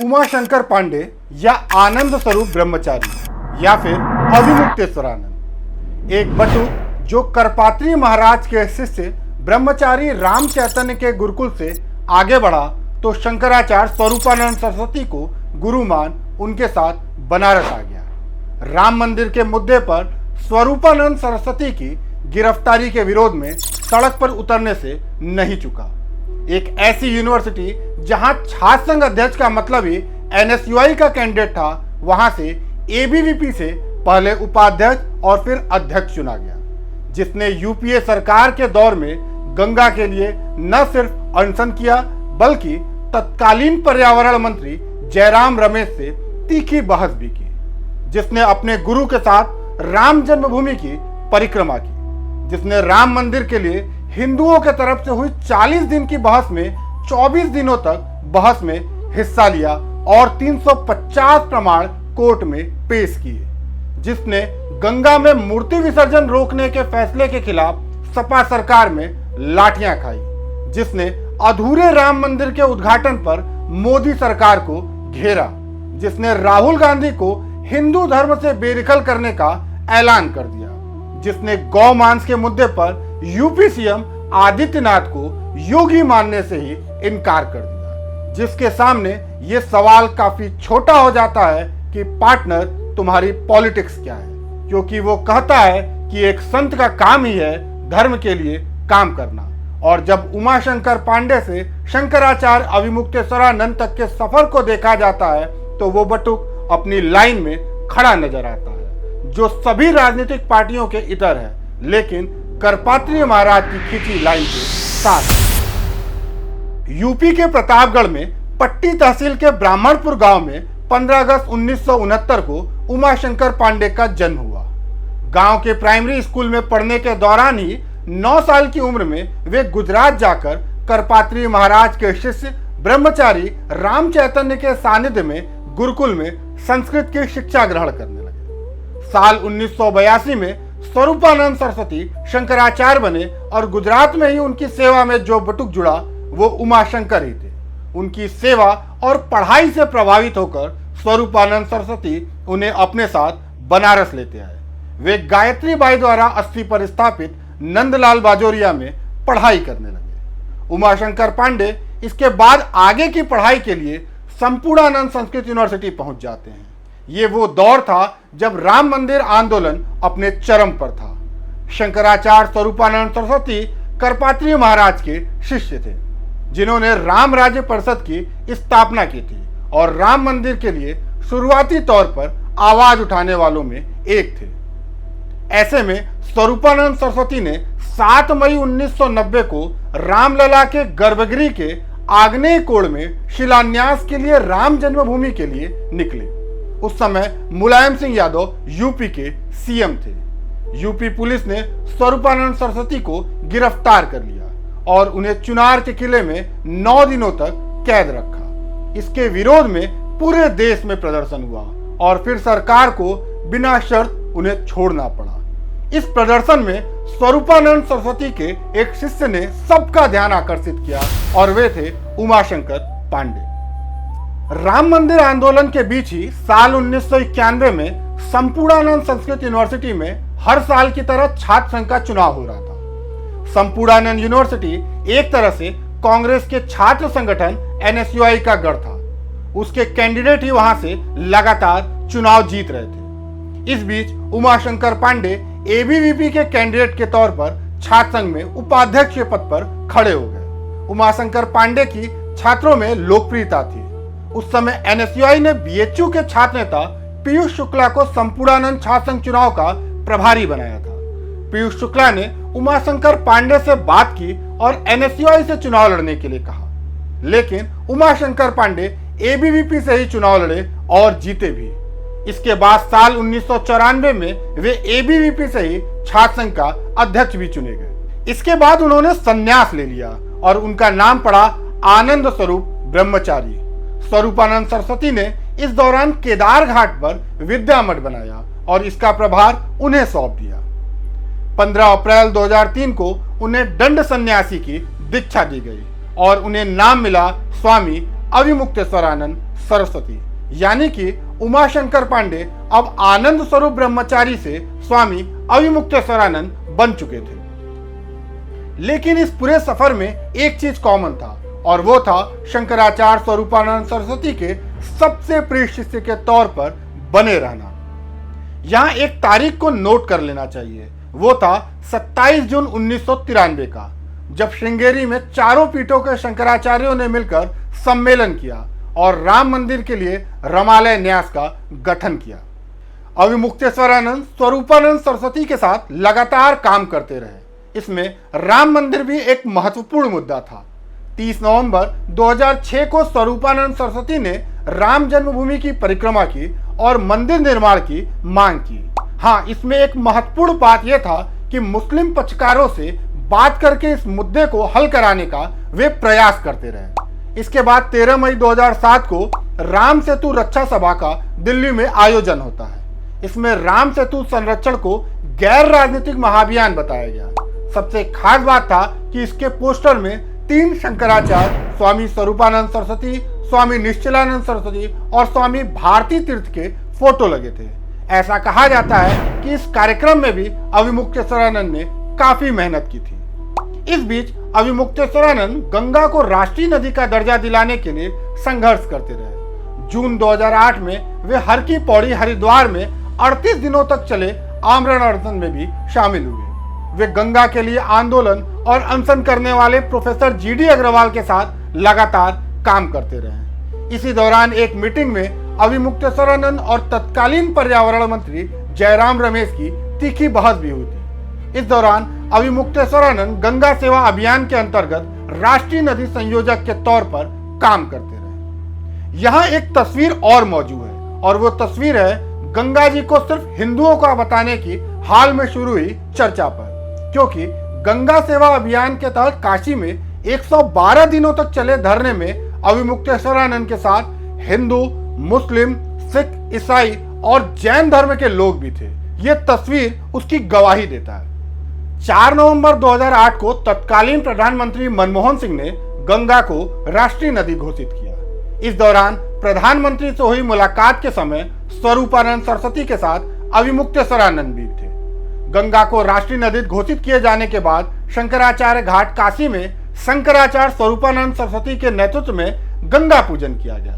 उमाशंकर पांडे या आनंद स्वरूप ब्रह्मचारी या फिर अभिमुक्तेश्वरानंद, एक बटुक जो करपात्री महाराज के शिष्य ब्रह्मचारी राम चैतन्य के गुरुकुल से आगे बढ़ा तो शंकराचार्य स्वरूपानंद सरस्वती को गुरु मान उनके साथ बनारस आ गया। राम मंदिर के मुद्दे पर स्वरूपानंद सरस्वती की गिरफ्तारी के विरोध में सड़क पर उतरने से नहीं चुका। एक ऐसी यूनिवर्सिटी जहां छात्र संघ अध्यक्ष का मतलब ही एनएसयूआई का कैंडिडेट था, वहां से एबीवीपी से पहले उपाध्यक्ष और फिर अध्यक्ष चुना गया, जिसने यूपीए सरकार के दौर में गंगा के लिए न सिर्फ अनशन किया बल्कि तत्कालीन पर्यावरण मंत्री जयराम रमेश से तीखी बहस भी की, जिसने अपने गुरु के साथ राम जन्मभूमि की परिक्रमा की, जिसने राम मंदिर के लिए हिंदुओं के तरफ से हुई 40 दिन की बहस में 24 दिनों तक बहस में हिस्सा लिया और 350 प्रमाण कोर्ट में पेश किए, जिसने गंगा में मूर्ति विसर्जन रोकने के फैसले के खिलाफ सपा सरकार में लाठियां खाई, जिसने अधूरे राम मंदिर के उद्घाटन पर मोदी सरकार को घेरा, जिसने राहुल गांधी को हिंदू धर्म से बेदखल करने का ऐलान कर दिया, जिसने गौ मांस के मुद्दे पर यूपी सीएम आदित्यनाथ को योगी मानने से ही इनकार कर दिया, जिसके सामने ये सवाल काफी छोटा हो जाता है कि पार्टनर तुम्हारी पॉलिटिक्स क्या है, क्योंकि वो कहता है कि एक संत का काम ही है धर्म के लिए काम करना। और जब उमाशंकर पांडे से शंकराचार्य अभिमुक्तेश्वरानंद तक के सफर को देखा जाता है तो वो बटुक अपनी लाइन में खड़ा नजर आता है, जो सभी राजनीतिक पार्टियों के इतर है, लेकिन करपात्री महाराज की खींची लाइन के साथ। यूपी के प्रतापगढ़ में पट्टी तहसील के ब्राह्मणपुर गांव में 15 अगस्त 1969 को उमाशंकर पांडे का जन्म हुआ। गांव के प्राइमरी स्कूल में पढ़ने के दौरान ही 9 साल की उम्र में वे गुजरात जाकर करपात्री महाराज के शिष्य ब्रह्मचारी राम चैतन्य के सानिध्य में गुरुकुल में संस्कृत की शिक्षा ग्रहण करने लगे। साल 1982 में स्वरूपानंद सरस्वती शंकराचार्य बने और गुजरात में ही उनकी सेवा में जो बटुक जुड़ा वो उमाशंकर ही थे। उनकी सेवा और पढ़ाई से प्रभावित होकर स्वरूपानंद सरस्वती उन्हें अपने साथ बनारस लेते आए। वे गायत्री बाई द्वारा अस्थि पर स्थापित नंदलाल बाजोरिया में पढ़ाई करने लगे। उमाशंकर पांडे इसके बाद आगे की पढ़ाई के लिए संपूर्णानंद संस्कृत यूनिवर्सिटी पहुंच जाते हैं। ये वो दौर था जब राम मंदिर आंदोलन अपने चरम पर था। शंकराचार्य स्वरूपानंद सरस्वती करपात्री महाराज के शिष्य थे, जिन्होंने राम राज्य परिषद की स्थापना की थी और राम मंदिर के लिए शुरुआती तौर पर आवाज उठाने वालों में एक थे। ऐसे में स्वरूपानंद सरस्वती ने 7 मई 1990 को रामलला के गर्भगृह के आग्नेय कोण में शिलान्यास के लिए राम जन्मभूमि के लिए निकले। उस समय मुलायम सिंह यादव यूपी के सीएम थे। यूपी पुलिस ने स्वरूपानंद सरस्वती को गिरफ्तार कर लिया और उन्हें चुनार के किले में 9 दिनों तक कैद रखा। इसके विरोध में पूरे देश में प्रदर्शन हुआ और फिर सरकार को बिना शर्त उन्हें छोड़ना पड़ा। इस प्रदर्शन में स्वरूपानंद सरस्वती के एक शिष्य ने सबका ध्यान आकर्षित किया और वे थे उमाशंकर पांडे। राम मंदिर आंदोलन के बीच ही साल 1991 में संपूर्णानंद संस्कृत यूनिवर्सिटी में हर साल की तरह छात्र संघ का चुनाव हो रहा था। संपूर्णानंद यूनिवर्सिटी एक तरह से कांग्रेस के छात्र संगठन एनएसयूआई का गढ़ था। उसके कैंडिडेट ही वहां से लगातार चुनाव जीत रहे थे। इस बीच उमाशंकर पांडे एबीवीपी के कैंडिडेट के तौर पर छात्र संघ में उपाध्यक्ष के पद पर खड़े हो गए। उमाशंकर पांडे की छात्रों में लोकप्रियता थी। उस समय एनएसयूआई ने बीएचयू के छात्र नेता पीयूष शुक्ला को संपूर्णानंद छात्र संघ चुनाव का प्रभारी बनाया था। पीयूष शुक्ला ने उमाशंकर पांडे से बात की और एनएसयूआई से चुनाव लड़ने के लिए कहा, लेकिन उमाशंकर पांडे एबीवीपी से ही चुनाव लड़े और जीते भी। इसके बाद साल 1994 में वे एबीवीपी से ही छात्र संघ का अध्यक्ष भी चुने गए। इसके बाद उन्होंने संन्यास ले लिया और उनका नाम पड़ा आनंद स्वरूप ब्रह्मचारी। स्वरूपानंद सरस्वती ने इस दौरान केदार घाट पर विद्या मठ बनाया और इसका प्रभार उन्हें सौंप दिया। 15 अप्रैल 2003 को उन्हें दंड सन्यासी की दीक्षा दी गई और उन्हें नाम मिला स्वामी अविमुक्तेश्वरानंद सरस्वती, यानी कि उमाशंकर पांडे अब आनंद स्वरूप ब्रह्मचारी से स्वामी अविमुक्तेश्वरानंद बन चुके थे। लेकिन इस पूरे सफर में एक चीज कॉमन था, और वो था शंकराचार्य स्वरूपानंद सरस्वती के सबसे प्रिय शिष्य के तौर पर बने रहना। यहां एक तारीख को नोट कर लेना चाहिए, वो था 27 जून 1993 का, जब श्रृंगेरी में चारों पीठों के शंकराचार्यों ने मिलकर सम्मेलन किया और राम मंदिर के लिए रमालय न्यास का गठन किया। अविमुक्तेश्वरानंद स्वरूपानंद सरस्वती के साथ लगातार काम करते रहे। इसमें राम मंदिर भी एक महत्वपूर्ण मुद्दा था। 30 नवंबर 2006 को स्वरूपानंद सरस्वती ने राम जन्मभूमि की परिक्रमा की और मंदिर निर्माण की मांग की। हाँ, इसमें एक महत्वपूर्ण बात यह था कि मुस्लिम पक्षकारों से बात करके इस मुद्दे को हल कराने का वे प्रयास करते रहे। इसके बाद 13 मई 2007 को राम सेतु रक्षा सभा का दिल्ली में आयोजन होता है। इसमें राम सेतु संरक्षण को गैर राजनीतिक महाअभियान बताया गया। सबसे खास बात था कि इसके पोस्टर में 3 शंकराचार्य, स्वामी स्वरूपानंद सरस्वती, स्वामी निश्चलानंद सरस्वती और स्वामी भारती तीर्थ के फोटो लगे थे। ऐसा कहा जाता है कि इस कार्यक्रम में भी अविमुक्तेश्वरानंद ने काफी मेहनत की थी। इस बीच अविमुक्तेश्वरानंद गंगा को राष्ट्रीय नदी का दर्जा दिलाने के लिए संघर्ष करते रहे। जून 2008 में वे हर की पौड़ी हरिद्वार में 38 दिनों तक चले आमरण अनशन में भी शामिल हुए। वे गंगा के लिए आंदोलन और अनशन करने वाले प्रोफेसर जीडी अग्रवाल के साथ लगातार काम करते रहे। इसी दौरान एक मीटिंग में अविमुक्तेश्वरानंद और तत्कालीन पर्यावरण मंत्री जयराम रमेश की तीखी बहस भी हुई थी। इस दौरान अविमुक्तेश्वरानंद गंगा सेवा अभियान के अंतर्गत राष्ट्रीय नदी संयोजक के तौर पर काम करते रहे। यहाँ एक तस्वीर और मौजूद है, और वो तस्वीर है गंगा जी को सिर्फ हिंदुओं का बताने की हाल में शुरू हुई चर्चा पर, क्योंकि गंगा सेवा अभियान के तहत काशी में 112 दिनों तक चले धरने में अविमुक्तेश्वरानंद के साथ हिंदू, मुस्लिम, सिख, ईसाई और जैन धर्म के लोग भी थे। ये तस्वीर उसकी गवाही देता है। 4 नवंबर 2008 को तत्कालीन प्रधानमंत्री मनमोहन सिंह ने गंगा को राष्ट्रीय नदी घोषित किया। इस दौरान प्रधानमंत्री से हुई मुलाकात के समय स्वरूपानंद सरस्वती के साथ अविमुक्तेश्वरानंद भी थे। गंगा को राष्ट्रीय नदी घोषित किए जाने के बाद शंकराचार्य घाट काशी में शंकराचार्य स्वरूपानंद सरस्वती के नेतृत्व में गंगा पूजन किया गया।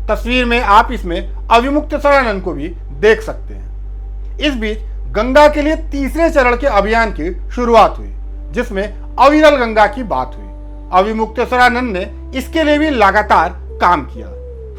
तस्वीर में आप इसमें अविमुक्तेश्वरानंद को भी देख सकते हैं। इस बीच गंगा के लिए तीसरे चरण के अभियान की शुरुआत हुई, जिसमें अविरल गंगा की बात हुई। अविमुक्तेश्वरानंद ने इसके लिए भी लगातार काम किया।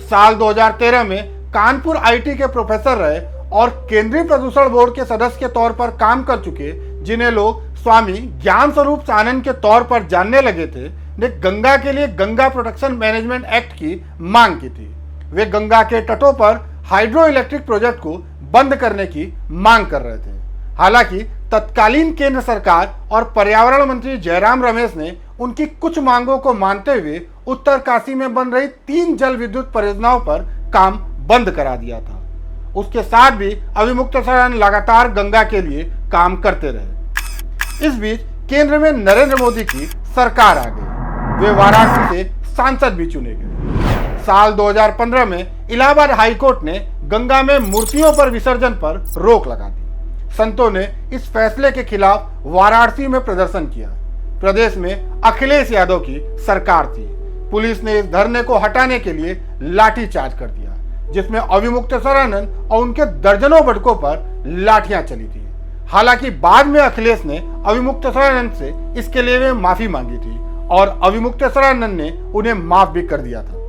साल 2013 में कानपुर आईटी के प्रोफेसर रहे और केंद्रीय प्रदूषण बोर्ड के सदस्य के तौर पर काम कर चुके, जिन्हें लोग स्वामी ज्ञान स्वरूप सानंद के तौर पर जानने लगे थे, ने गंगा के लिए गंगा प्रोटेक्शन मैनेजमेंट एक्ट की मांग की थी। वे गंगा के तटों पर हाइड्रो इलेक्ट्रिक प्रोजेक्ट को बंद करने की मांग कर रहे थे। हालांकि तत्कालीन केंद्र सरकार और पर्यावरण मंत्री जयराम रमेश ने उनकी कुछ मांगों को मानते हुए उत्तरकाशी में बन रही 3 जल विद्युत परियोजनाओं पर काम बंद करा दिया था। उसके साथ भी अविमुक्तेश्वरानंद लगातार गंगा के लिए काम करते रहे। इस बीच केंद्र में नरेंद्र मोदी की सरकार आ गई। वे वाराणसी से सांसद भी चुने गए। साल 2015 में इलाहाबाद हाईकोर्ट ने गंगा में मूर्तियों पर विसर्जन पर रोक लगा दी। संतों ने इस फैसले के खिलाफ वाराणसी में प्रदर्शन किया। प्रदेश में अखिलेश यादव की सरकार थी। पुलिस ने इस धरने को हटाने के लिए लाठीचार्ज कर दिया, जिसमें अविमुक्तेश्वरानंद और उनके दर्जनों बटकों पर लाठियां चली थी। हालांकि बाद में अखिलेश ने अविमुक्तेश्वरानंद से इसके लिए वे माफी मांगी थी और अविमुक्तेश्वरानंद ने उन्हें माफ भी कर दिया था।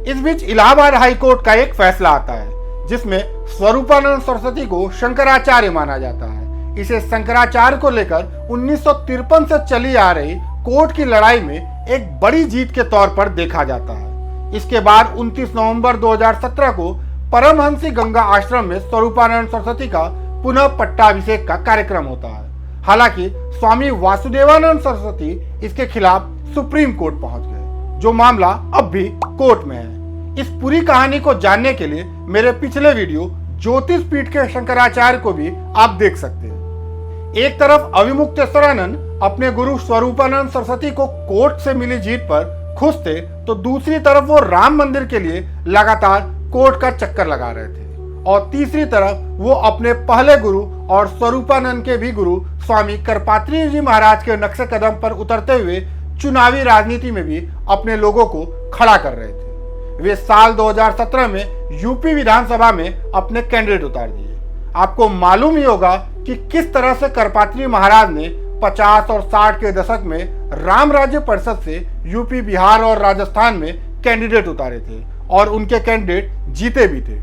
इस बीच इलाहाबाद हाईकोर्ट का एक फैसला आता है, जिसमें स्वरूपानंद सरस्वती को शंकराचार्य माना जाता है। इसे शंकराचार्य को लेकर 1953 से चली आ रही कोर्ट की लड़ाई में एक बड़ी जीत के तौर पर देखा जाता है। इसके बाद 29 नवंबर 2017 को परमहंसी गंगा आश्रम में स्वरूपानंद सरस्वती का पुनः पट्टाभिषेक का कार्यक्रम होता है। हालांकि स्वामी वासुदेवानंद सरस्वती इसके खिलाफ सुप्रीम कोर्ट पहुंच गए, जो मामला अब भी कोर्ट में है। इस पूरी कहानी को जानने के लिए मेरे पिछले वीडियो ज्योतिष पीठ के शंकराचार्य को भी आप देख सकते हैं। एक तरफ अविमुक्तेश्वरानंद अपने गुरु स्वरूपानंद सरस्वती को कोर्ट से मिली जीत पर खुश थे तो दूसरी तरफ वो राम मंदिर के लिए लगातार कोर्ट का चक्कर लगा रहे थे, और तीसरी तरफ वो अपने पहले गुरु और स्वरूपानंद के भी गुरु स्वामी करपात्री जी महाराज के नक्शे कदम पर उतरते हुए चुनावी राजनीति में भी अपने लोगों को खड़ा कर रहे थे। वे साल 2017 में यूपी विधानसभा में अपने कैंडिडेट उतार दिए। आपको मालूम ही होगा कि किस तरह से करपात्री महाराज ने 50 और 60 के दशक में राम राज्य परिषद से यूपी, बिहार और राजस्थान में कैंडिडेट उतारे थे और उनके कैंडिडेट जीते भी थे।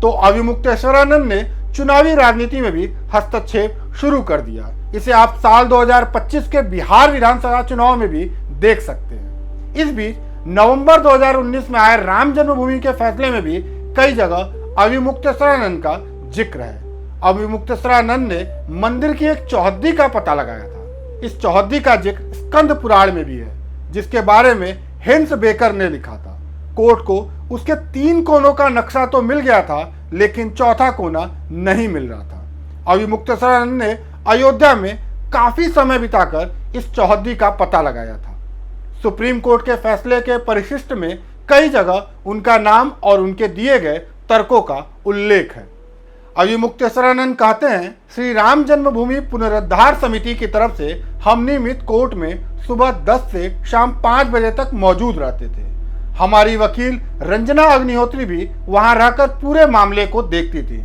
तो अविमुक्तेश्वरानंद ने चुनावी राजनीति में भी हस्तक्षेप शुरू कर दिया। इसे आप साल 2025 के बिहार विधानसभा चुनाव में भी देख सकते हैं। इस बीच नवंबर 2019 में आए राम जन्मभूमि के फैसले में भी कई जगह अविमुक्तेश्वरानंद का जिक्र है। अविमुक्तेश्वरानंद ने मंदिर की एक चौहद्दी का पता लगाया था। इस चौहद्दी का जिक्र स्कंद पुराण में भी है, जिसके बारे में हेंस बेकर ने लिखा था। कोर्ट को उसके 3 कोनों का नक्शा तो मिल गया था, लेकिन चौथा कोना नहीं मिल रहा था। अविमुक्तेश्वरानंद ने अयोध्या में काफी समय बिताकर इस चौहद्दी का पता लगाया था। सुप्रीम कोर्ट के फैसले के परिशिष्ट में कई जगह उनका नाम और उनके दिए गए तर्कों का उल्लेख है। अविमुक्तेश्वरानंद कहते हैं, श्री राम जन्मभूमि पुनरुद्धार समिति की तरफ से हम नियमित कोर्ट में सुबह 10 से शाम 5 बजे तक मौजूद रहते थे। हमारी वकील रंजना अग्निहोत्री भी वहां रहकर पूरे मामले को देखती थी।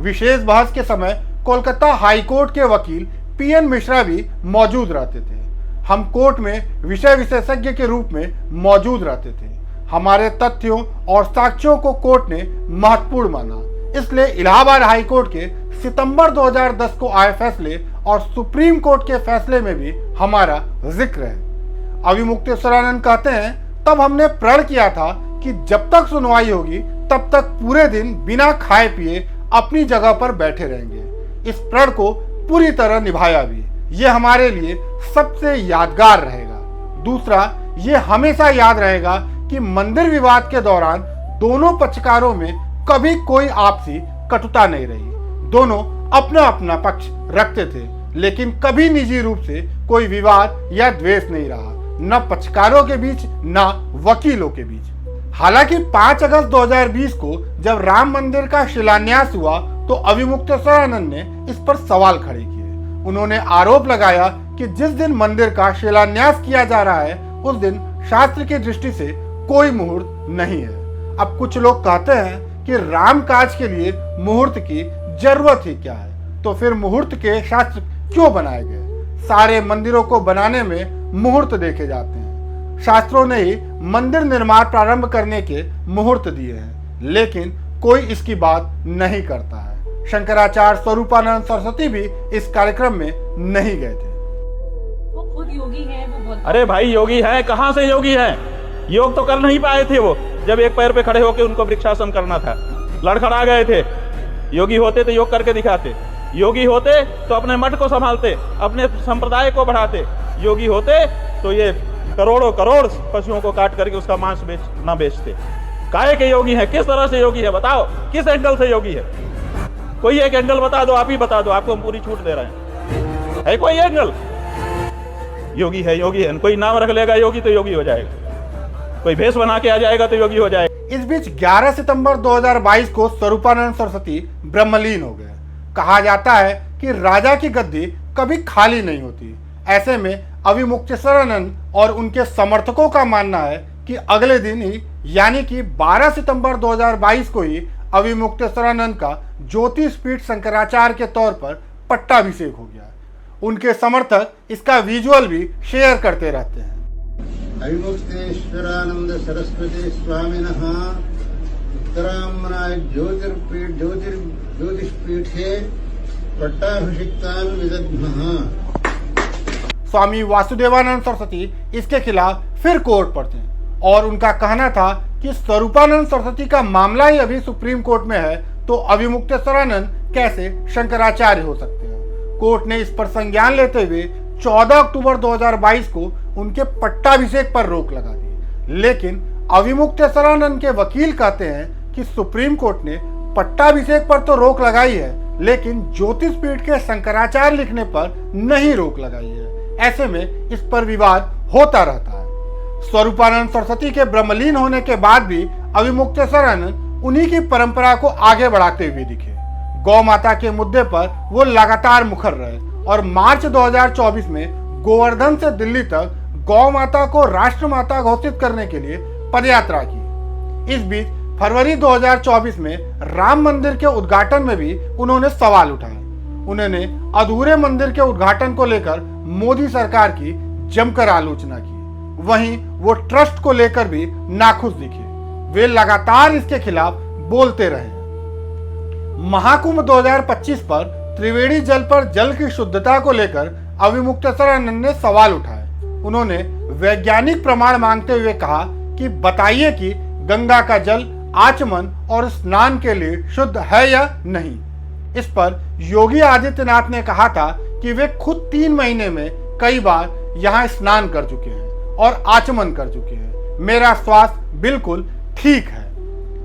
विशेष बहस के समय कोलकाता हाई कोर्ट के वकील पीएन मिश्रा भी मौजूद रहते थे। हम कोर्ट में विषय विशेषज्ञ के रूप में मौजूद रहते थे। हमारे तथ्यों और साक्ष्यों को कोर्ट ने महत्वपूर्ण माना, इसलिए इलाहाबाद हाई कोर्ट के सितंबर 2010 को आए फैसले और सुप्रीम कोर्ट के फैसले में भी हमारा जिक्र है। अविमुक्तेश्वरानंद कहते हैं, तब हमने प्रण किया था कि जब तक सुनवाई होगी तब तक पूरे दिन बिना खाए पिए अपनी जगह पर बैठे रहेंगे। इस प्रण को पूरी तरह निभाया भी। ये हमारे लिए सबसे यादगार रहेगा। दूसरा, ये हमेशा याद रहेगा कि मंदिर विवाद के दौरान दोनों पक्षकारों में कभी कोई आपसी कटुता नहीं रही। दोनों अपना अपना पक्ष रखते थे, लेकिन कभी निजी रूप से कोई विवाद या द्वेष नहीं रहा, न पक्षकारों के बीच न वकीलों के बीच। हालांकि 5 अगस्त 2020 को जब राम मंदिर का शिलान्यास हुआ तो अविमुक्तेश्वरानंद ने इस पर सवाल खड़े किए। उन्होंने आरोप लगाया कि जिस दिन मंदिर का शिलान्यास किया जा रहा है उस दिन शास्त्र की दृष्टि से कोई मुहूर्त नहीं है। अब कुछ लोग कहते हैं कि राम काज के लिए मुहूर्त की जरूरत ही क्या है, तो फिर मुहूर्त के शास्त्र क्यों बनाए गए? सारे मंदिरों को बनाने में मुहूर्त देखे जाते हैं। शास्त्रों ने ही मंदिर निर्माण प्रारंभ करने के मुहूर्त दिए हैं, लेकिन कोई इसकी बात नहीं करता है। शंकराचार्य स्वरूपानंद सरस्वती भी इस कार्यक्रम में नहीं गए थे। वो खुद योगी हैं, वो बहुत। अरे भाई योगी है, कहाँ से योगी है? योग तो कर नहीं पाए थे वो, जब एक पैर पे खड़े होकर उनको वृक्षासन करना था, लड़खड़ा गए थे। योगी होते तो योग करके दिखाते। योगी होते तो अपने मठ को संभालते, अपने संप्रदाय को बढ़ाते। योगी होते तो ये करोड़ों करोड़ पशुओं को काट करके उसका मांस ना बेचते। काहे के योगी है? किस तरह से योगी है बताओ, किस एंगल से योगी है? कोई एक एंगल बता दो, आप ही बता दो, आपको हम पूरी छूट दे रहे हैं। है कोई एंगल? योगी है, योगी है। कोई नाम रख लेगा योगी तो योगी हो जाएगा, कोई भेष बना के आ जाएगा तो योगी हो जाएगा। इस बीच 11 सितंबर 2022 को स्वरूपानंद सरस्वती ब्रह्मलीन हो गए। कहा जाता है कि राजा की गद्दी कभी खाली नहीं होती। ऐसे में अविमुक्तेश्वरानंद और उनके समर्थकों का मानना है कि अगले दिन ही यानी कि 12 सितंबर 2022 को ही अविमुक्तेश्वरानंद का ज्योतिषपीठ शंकराचार्य के तौर पर पट्टाभिषेक हो गया। उनके समर्थक इसका विजुअल भी शेयर करते रहते हैं। अविमुक्तेश्वरानंद सरस्वती स्वामिनः उत्तराम्नाय ज्योतिषपीठे पट्टाभिषिक्तान् विदद्मः। स्वामी वासुदेवानंद सरस्वती इसके खिलाफ फिर कोर्ट पर थे और उनका कहना था कि स्वरूपानंद सरस्वती का मामला ही अभी सुप्रीम कोर्ट में है, तो अविमुक्तेश्वरानंद कैसे शंकराचार्य हो सकते हैं। कोर्ट ने इस पर संज्ञान लेते हुए 14 अक्टूबर 2022 को उनके पट्टाभिषेक पर रोक लगा दी। लेकिन अविमुक्तेश्वरानंद के वकील कहते हैं कि सुप्रीम कोर्ट ने पट्टाभिषेक पर तो रोक लगाई है, लेकिन ज्योतिषपीठ के शंकराचार्य लिखने पर नहीं रोक लगाई है। ऐसे में इस पर विवाद होता रहता है। स्वरूपानंद सरस्वती के ब्रह्मलीन होने के बाद भी अविमुक्तेश्वरानंद उन्हीं की परंपरा को आगे बढ़ाते हुए दिखे। गौ माता के मुद्दे पर वो लगातार मुखर रहे और मार्च 2024 में गोवर्धन से दिल्ली तक गौ माता को राष्ट्रमाता घोषित करने के लिए पदयात्रा की। इस बीच फरवरी 2024 में राम मंदिर के उद्घाटन में भी उन्होंने सवाल उठाए। उन्होंने अधूरे मंदिर के उद्घाटन को लेकर मोदी सरकार की जमकर आलोचना की। वहीं वो ट्रस्ट को लेकर भी नाखुश दिखे। वे लगातार इसके खिलाफ बोलते रहे। महाकुंभ 2025 पर त्रिवेणी जल पर जल की शुद्धता को लेकर अविमुक्तेश्वरानंद ने सवाल उठाए। उन्होंने वैज्ञानिक प्रमाण मांगते हुए कहा कि बताइए कि गंगा का जल आचमन और स्नान के लिए शुद्ध है या नहीं। इस पर योगी आदित्यनाथ ने कहा था कि वे खुद 3 महीने में कई बार यहाँ स्नान कर चुके हैं और आचमन कर चुके हैं। मेरा स्वास्थ्य बिल्कुल ठीक है।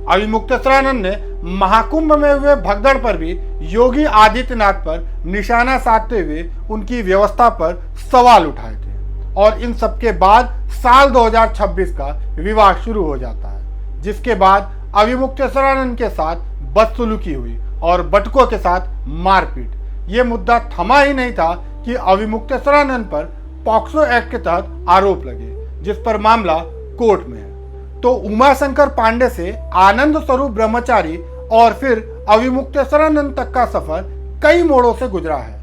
अविमुक्तेश्वरानंद ने महाकुंभ में हुए भगदड़ पर भी योगी आदित्यनाथ पर निशाना साधते हुए उनकी व्यवस्था पर सवाल उठाए थे। और इन सब के बाद साल 2026 का विवाद शुरू हो जाता है, जिसके बाद अविमुक्तेश्वरानंद के साथ बदसलूकी हुई और बटुकों के साथ मारपीट। ये मुद्दा थमा ही नहीं था कि अविमुक्तेश्वरानंद पर पॉक्सो एक्ट के तहत आरोप लगे, जिस पर मामला कोर्ट में है। तो उमाशंकर पांडे से आनंद स्वरूप ब्रह्मचारी और फिर अविमुक्तेश्वरानंद तक का सफर कई मोड़ों से गुजरा है।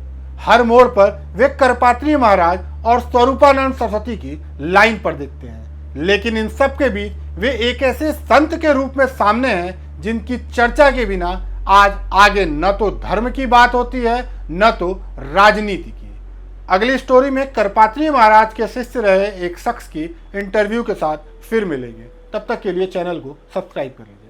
हर मोड़ पर वे करपात्री महाराज और स्वरूपानंद सरस्वती की लाइन पर दिखते हैं, लेकिन इन सब के बीच वे एक ऐसे संत के रूप में सामने हैं जिनकी चर्चा के बिना आज आगे न तो धर्म की बात होती है न तो राजनीति की। अगली स्टोरी में करपात्री महाराज के शिष्य रहे एक शख्स की इंटरव्यू के साथ फिर मिलेंगे। तब तक के लिए चैनल को सब्सक्राइब करें।